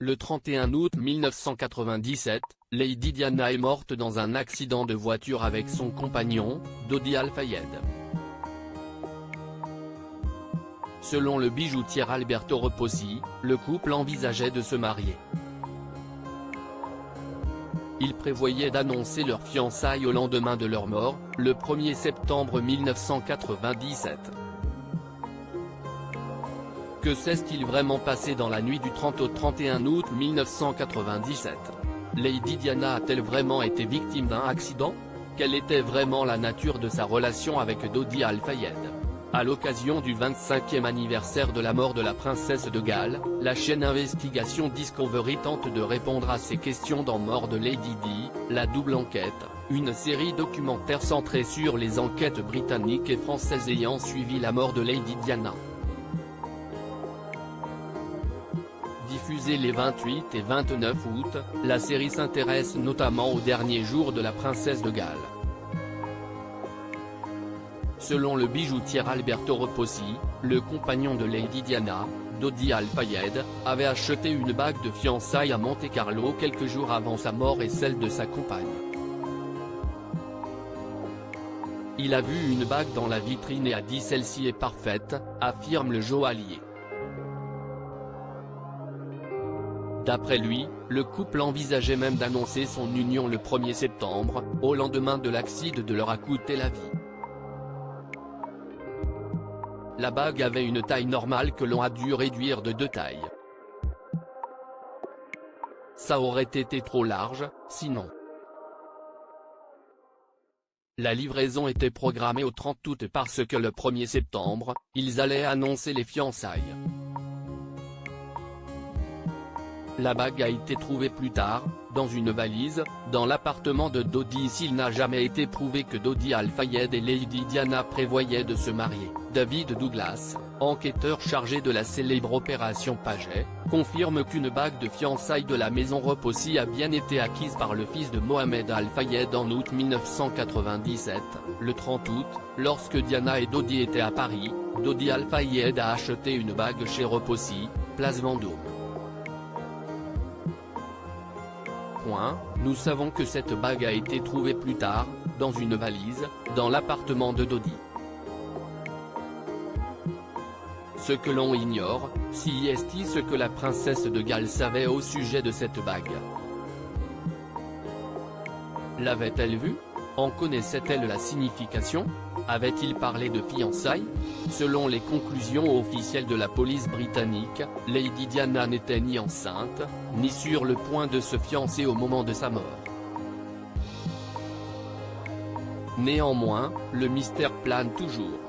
Le 31 août 1997, Lady Diana est morte dans un accident de voiture avec son compagnon, Dodi Al-Fayed. Selon le bijoutier Alberto Reposi, le couple envisageait de se marier. Ils prévoyaient d'annoncer leur fiançailles au lendemain de leur mort, le 1er septembre 1997. Que s'est-il vraiment passé dans la nuit du 30 au 31 août 1997 ? Lady Diana a-t-elle vraiment été victime d'un accident ? Quelle était vraiment la nature de sa relation avec Dodi Al-Fayed ? À l'occasion du 25e anniversaire de la mort de la princesse de Galles, la chaîne Investigation Discovery tente de répondre à ces questions dans Mort de Lady Di, la double enquête, une série documentaire centrée sur les enquêtes britanniques et françaises ayant suivi la mort de Lady Diana. Diffusée les 28 et 29 août, la série s'intéresse notamment aux derniers jours de la princesse de Galles. Selon le bijoutier Alberto Reposi, le compagnon de Lady Diana, Dodi Al-Fayed, avait acheté une bague de fiançailles à Monte-Carlo quelques jours avant sa mort et celle de sa compagne. Il a vu une bague dans la vitrine et a dit celle-ci est parfaite, affirme le joaillier. D'après lui, le couple envisageait même d'annoncer son union le 1er septembre, au lendemain de l'accident de leur a coûté la vie. La bague avait une taille normale que l'on a dû réduire de 2 tailles. Ça aurait été trop large, sinon. La livraison était programmée au 30 août parce que le 1er septembre, ils allaient annoncer les fiançailles. La bague a été trouvée plus tard, dans une valise, dans l'appartement de Dodi. S'il n'a jamais été prouvé que Dodi Al-Fayed et Lady Diana prévoyaient de se marier, David Douglas, enquêteur chargé de la célèbre opération Paget, confirme qu'une bague de fiançailles de la maison Reposi a bien été acquise par le fils de Mohamed Al-Fayed en août 1997, le 30 août, lorsque Diana et Dodi étaient à Paris, Dodi Al-Fayed a acheté une bague chez Reposi, place Vendôme. Nous savons que cette bague a été trouvée plus tard, dans une valise, dans l'appartement de Dodi. Ce que l'on ignore, c'est ce que la princesse de Galles savait au sujet de cette bague. L'avait-elle vue ? En connaissait-elle la signification ? Avait-il parlé de fiançailles ? Selon les conclusions officielles de la police britannique, Lady Diana n'était ni enceinte, ni sur le point de se fiancer au moment de sa mort. Néanmoins, le mystère plane toujours.